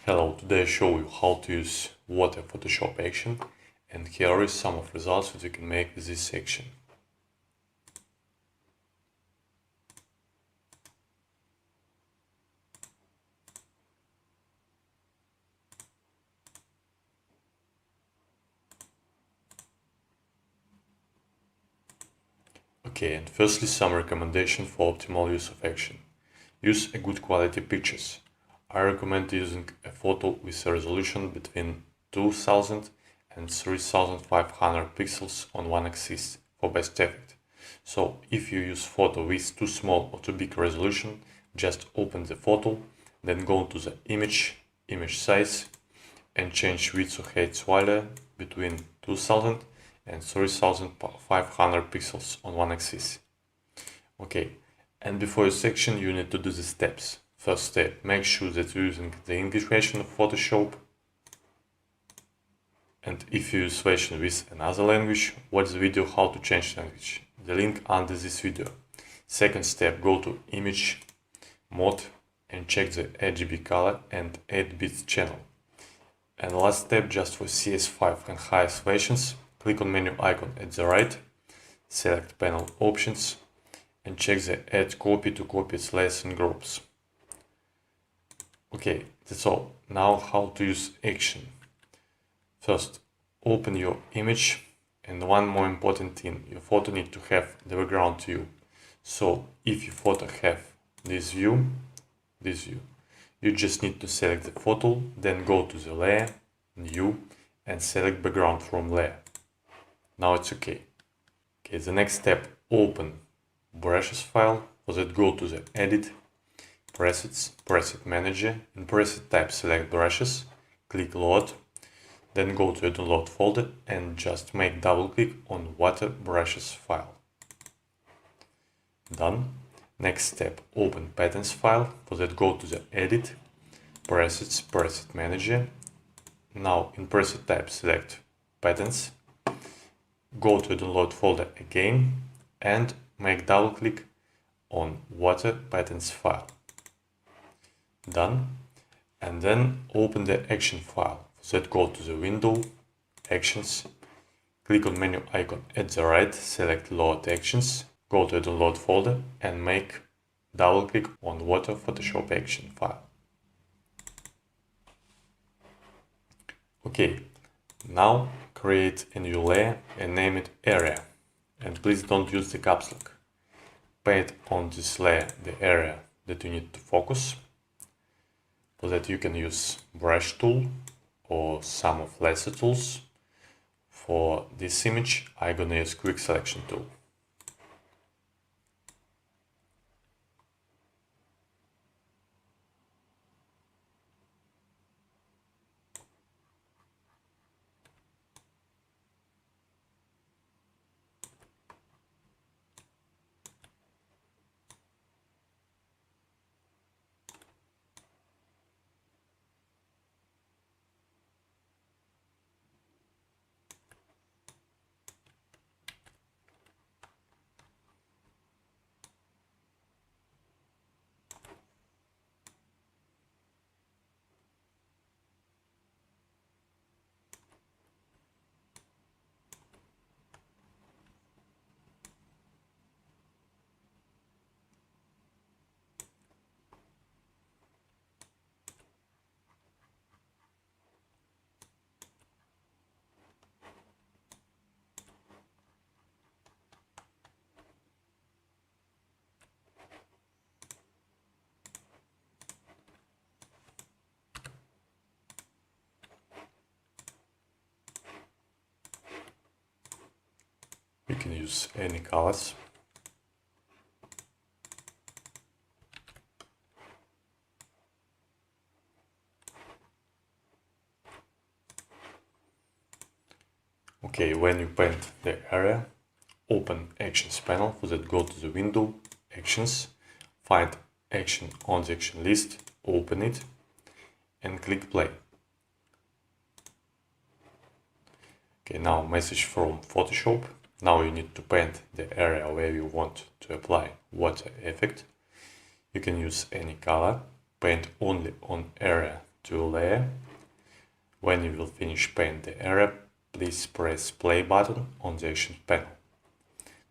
Hello, today I show you how to use water Photoshop action, and here is some of results that you can make with this action. Okay, and firstly some recommendation for optimal use of action. Use a good quality pictures. I recommend using a photo with a resolution between 2000 and 3500 pixels on one axis for best effect. So if you use photo with too small or too big resolution, just open the photo, then go to the image size and change width or height value between 2000 and 3500 pixels on one axis. Okay, and before your section you need to do the steps. First step, make sure that you're using the English version of Photoshop, and if you use version with another language, watch the video how to change language, the link under this video. Second step, go to image mode and check the RGB color and 8-bit channel. And last step, just for CS5 and highest versions, click on menu icon at the right, select panel options and check the add copy to copied layers and groups. Okay, that's all. Now how to use action. First, open your image, and one more important thing, your photo needs to have the background view. So if your photo have this view, you just need to select the photo, then go to the layer, new, and select background from layer. Now it's okay. Okay, the next step, open brushes file. For that, go to the edit, presets, preset manager, in preset type select brushes, click load, then go to your download folder and just make double click on water brushes file. Done. Next step, open patterns file. For that, go to the edit, presets, preset manager. Now in preset type select patterns, go to download folder again and make double click on water patterns file. Done. And then open the action file. For that, go to the window, actions, click on menu icon at the right, select load actions, go to the download folder and make double click on water Photoshop action file. Okay, now create a new layer and name it area, and please don't use the caps lock. Paint on this layer the area that you need to focus. For that you can use brush tool or some of lasso tools. For this image I'm gonna use quick selection tool. You can use any colors. Okay, when you paint the area, open Actions panel. For that, go to the window, Actions, find action on the action list, open it, and click play. Okay, now message from Photoshop. Now you need to paint the area where you want to apply water effect. You can use any color, paint only on area to layer. When you will finish paint the area, please press play button on the action panel.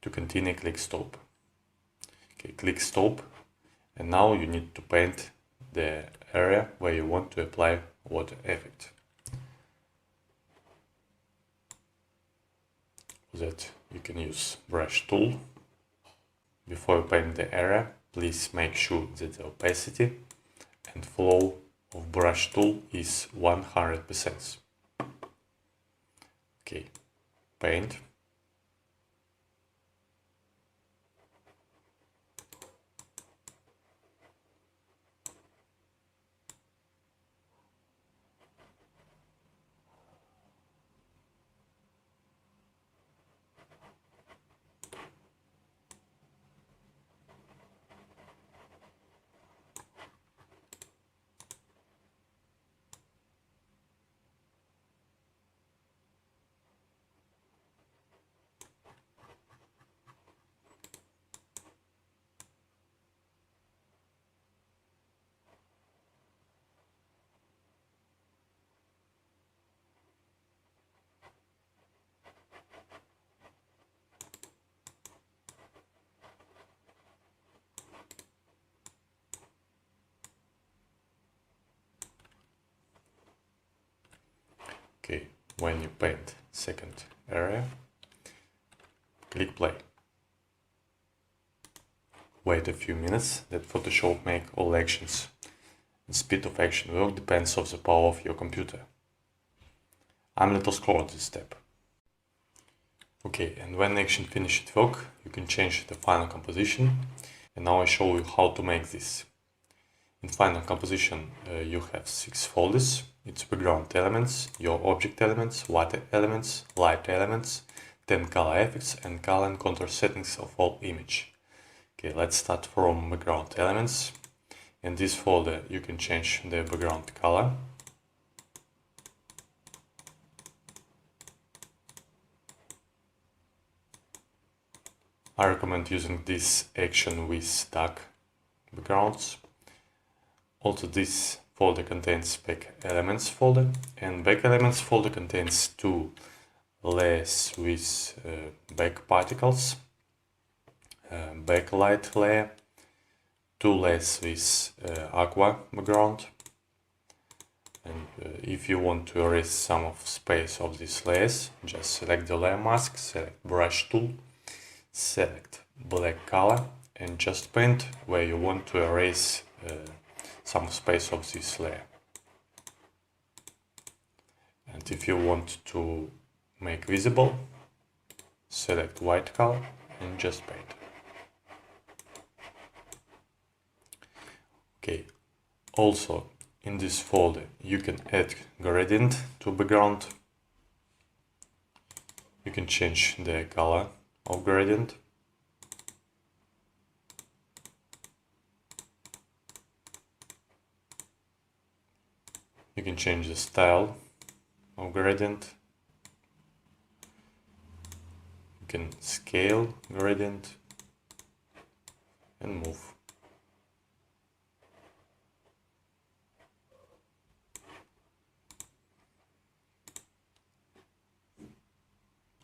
To continue, click stop. Okay, click stop, and now you need to paint the area where you want to apply water effect. For that you can use brush tool. Before you paint the area, please make sure that the opacity and flow of brush tool is 100%. Okay, paint. Okay, when you paint second area, click play. Wait a few minutes that Photoshop make all actions. The speed of action work depends on the power of your computer. I'm little scroll this step. Okay, and when action finished work, you can change the final composition. And now I show you how to make this. In final composition, you have 6 folders. It's background elements, your object elements, water elements, light elements, 10 color effects and color and contour settings of all image. Okay, let's start from background elements. In this folder you can change the background color. I recommend using this action with dark backgrounds. Also, this folder contains back elements folder, and back elements folder contains 2 layers with back particles, backlight layer, 2 layers with aqua background. And if you want to erase some of space of these layers, just select the layer mask, select brush tool, select black color, and just paint where you want to erase some space of this layer. And if you want to make visible, select white color and just paint. Okay, also in this folder you can add gradient to background. You can change the color of gradient. You can change the style of gradient. You can scale gradient and move.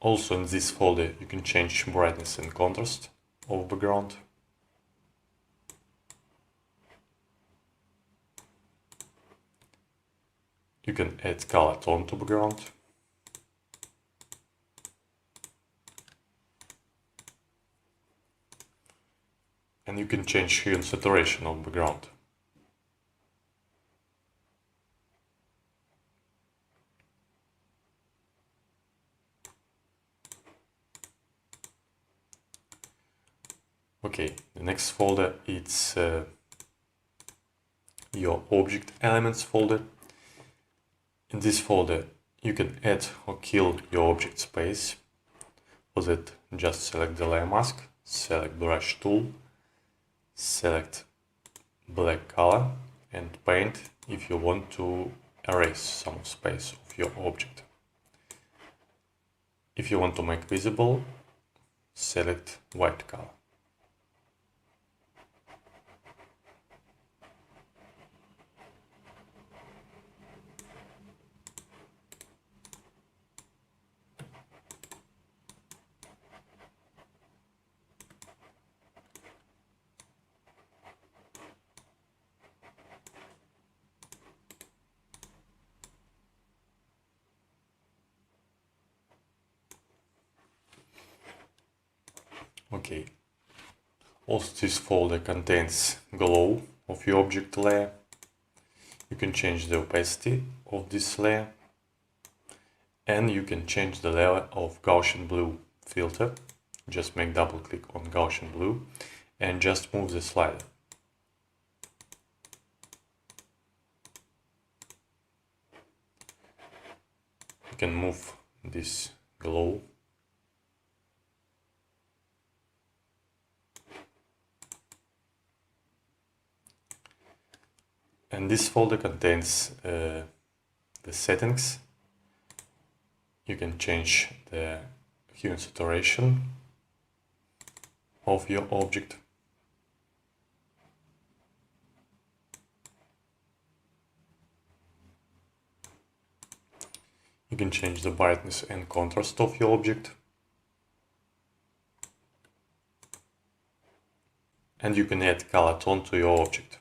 Also in this folder you can change brightness and contrast of background. You can add color tone to background. And you can change hue and saturation of background. Okay, the next folder it's your object elements folder. In this folder you can add or kill your object space. For that, just select the layer mask, select brush tool, select black color and paint if you want to erase some space of your object. If you want to make visible, select white color. Okay. Also, this folder contains glow of your object layer. You can change the opacity of this layer, and you can change the level of Gaussian blue filter. Just make double click on Gaussian blue and just move the slider. You can move this glow. And this folder contains the settings. You can change the hue and saturation of your object. You can change the brightness and contrast of your object. And you can add color tone to your object.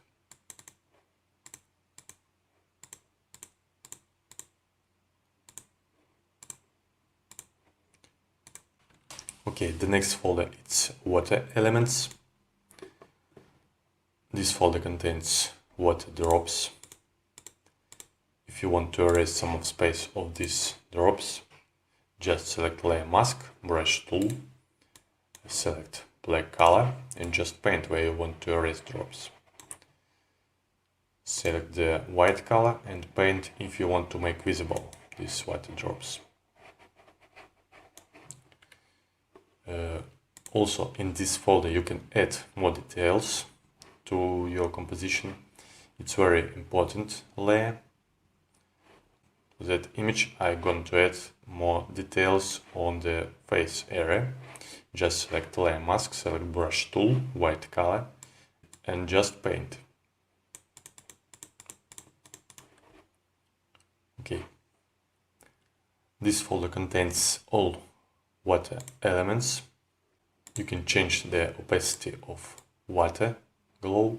Okay, the next folder is water elements. This folder contains water drops. If you want to erase some of space of these drops, just select layer mask, brush tool, select black color and just paint where you want to erase drops. Select the white color and paint if you want to make visible these water drops. Also, in this folder you can add more details to your composition. It's very important layer. To that image I'm going to add more details on the face area. Just select layer mask, select brush tool, white color and just paint. Okay. This folder contains all water elements. You can change the opacity of water glow.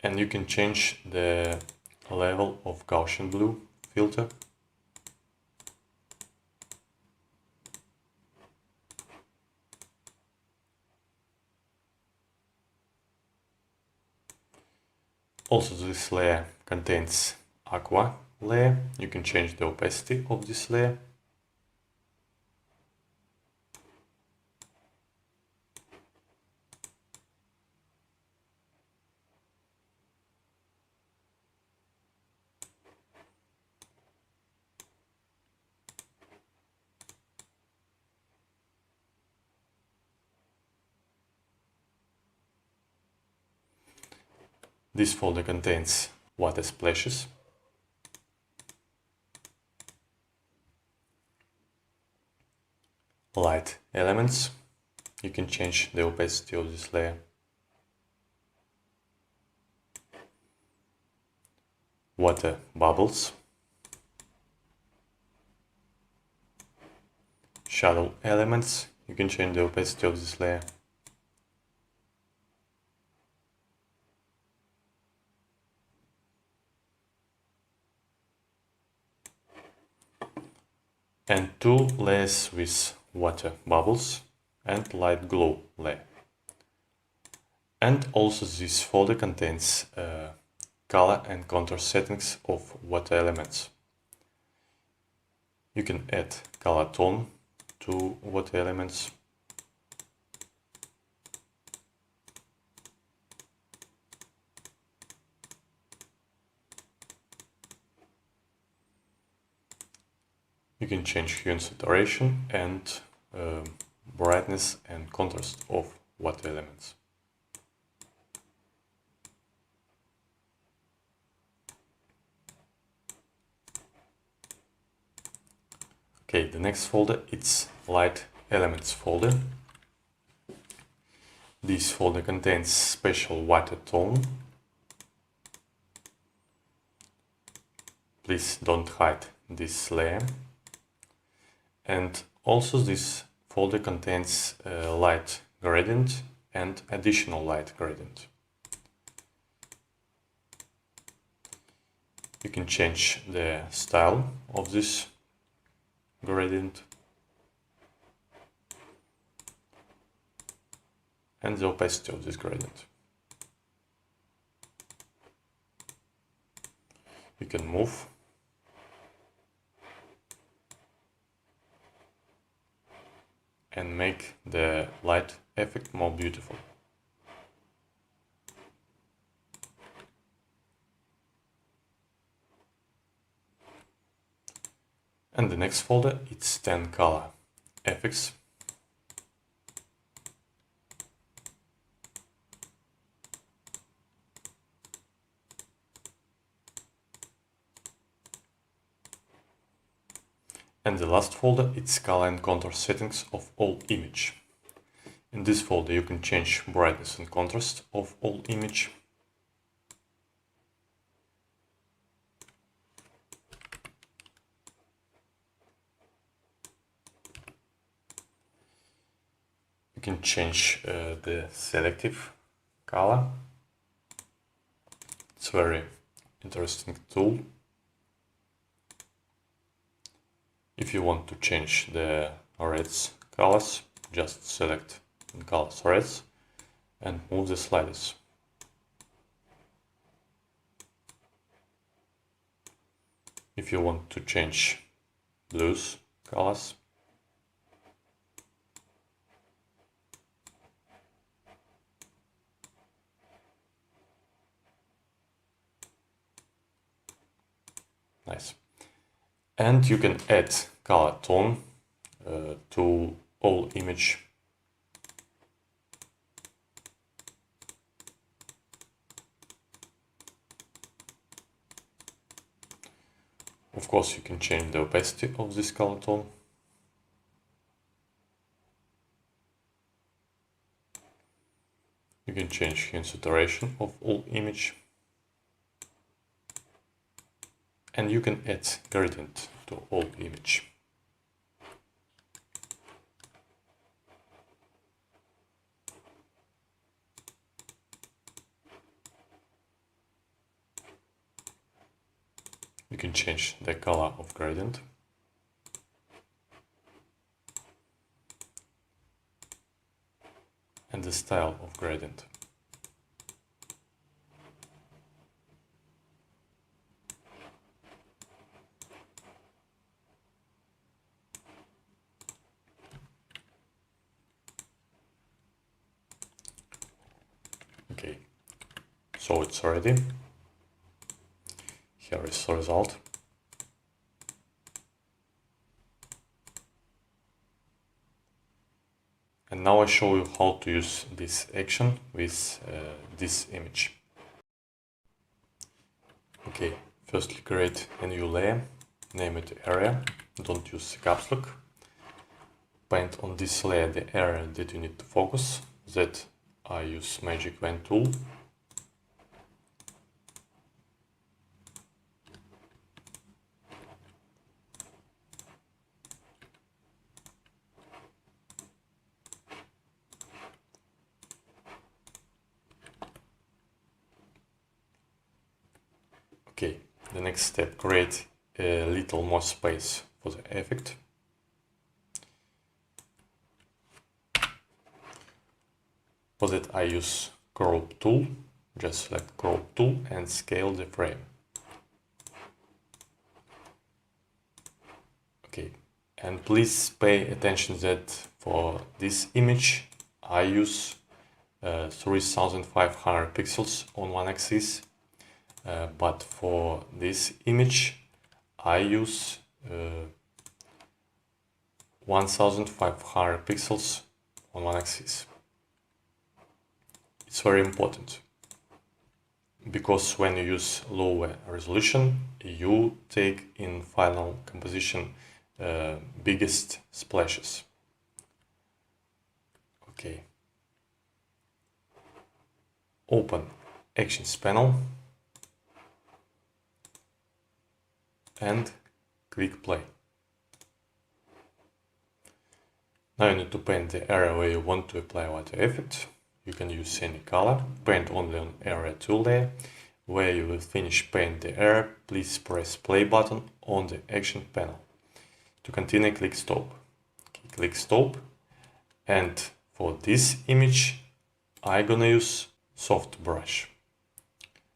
And you can change the level of Gaussian blue filter. Also, this layer contains aqua layer. You can change the opacity of this layer. This folder contains water splashes. Light elements. You can change the opacity of this layer. Water bubbles. Shadow elements. You can change the opacity of this layer. And two layers with water bubbles and light glow layer. And also this folder contains color and contrast settings of water elements. You can add color tone to water elements. You can change hue and saturation and brightness and contrast of water elements. Okay, the next folder is light elements folder. This folder contains special water tone. Please don't hide this layer. And also this folder contains light gradient and additional light gradient. You can change the style of this gradient. and the opacity of this gradient. You can move and make the light effect more beautiful. And the next folder, it's 10 color effects. And the last folder, it's color and contrast settings of all image. In this folder you can change brightness and contrast of all image. You can change the selective color. It's a very interesting tool. If you want to change the reds colors, just select colors reds and move the sliders. If you want to change blues colors, nice. And you can add color tone to all image. Of course, you can change the opacity of this color tone. You can change hue and saturation of all image. And you can add gradient to all image. You can change the color of gradient. And the style of gradient. Okay, so it's ready. Here is the result. And now I show you how to use this action with this image. Okay, firstly create a new layer, name it area, don't use caps lock. Paint on this layer the area that you need to focus, that I use magic wand tool. Okay, the next step, create a little more space for the effect. For that I use crop tool, just select crop tool and scale the frame. Okay, and please pay attention that for this image I use 3500 pixels on one axis, but for this image I use 1500 pixels on one axis. It's very important, because when you use lower resolution, you take in final composition biggest splashes. Okay. Open Actions panel and click play. Now you need to paint the area where you want to apply water effect. You can use any color, paint only on area tool layer. Where you will finish paint the area, please press play button on the action panel. To continue, click stop. Okay, click stop, and for this image I'm gonna use soft brush.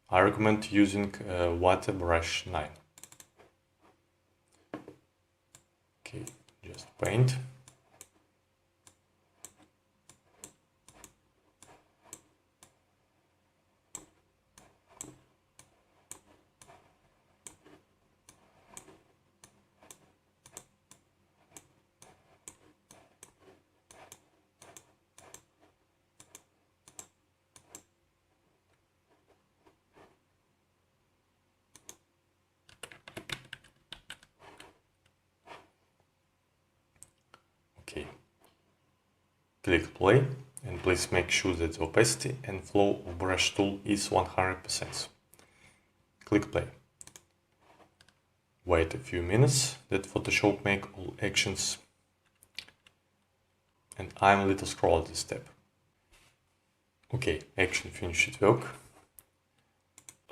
I recommend using water brush 9. Okay, just paint. Okay, click play and please make sure that the opacity and flow of brush tool is 100%. Click play. Wait a few minutes that Photoshop make all actions, and I'm a little scroll this step. Okay, action finished work.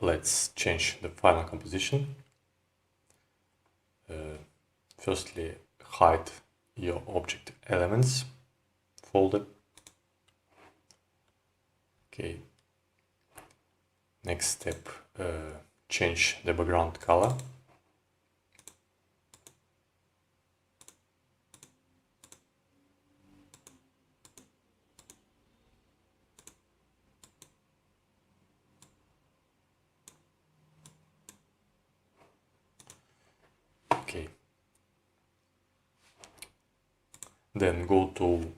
Let's change the final composition. Firstly, hide your object elements folder. Okay. Next step, change the background color. Okay. Then go to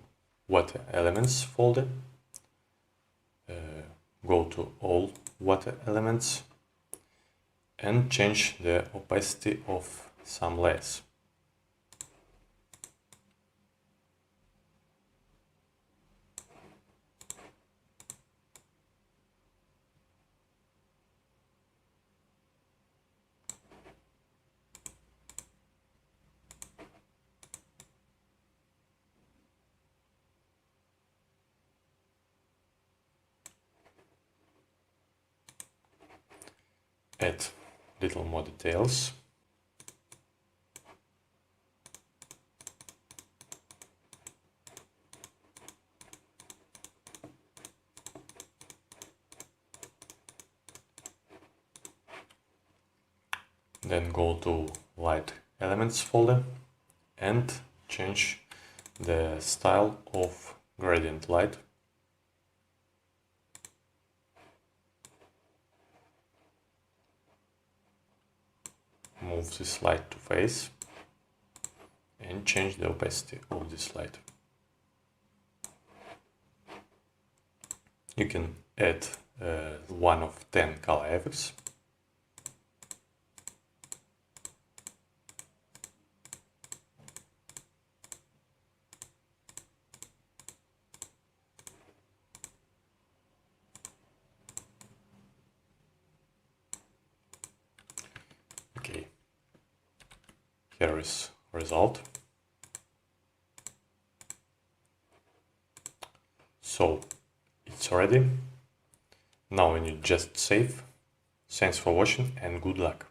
water elements folder. Go to all water elements and change the opacity of some layers. Add little more details. Then go to light elements folder and change the style of gradient light. Move this light to face and change the opacity of this light. You can add one of 10 color effects. Okay, here is result. So it's ready. Now we need just save. Thanks for watching and good luck.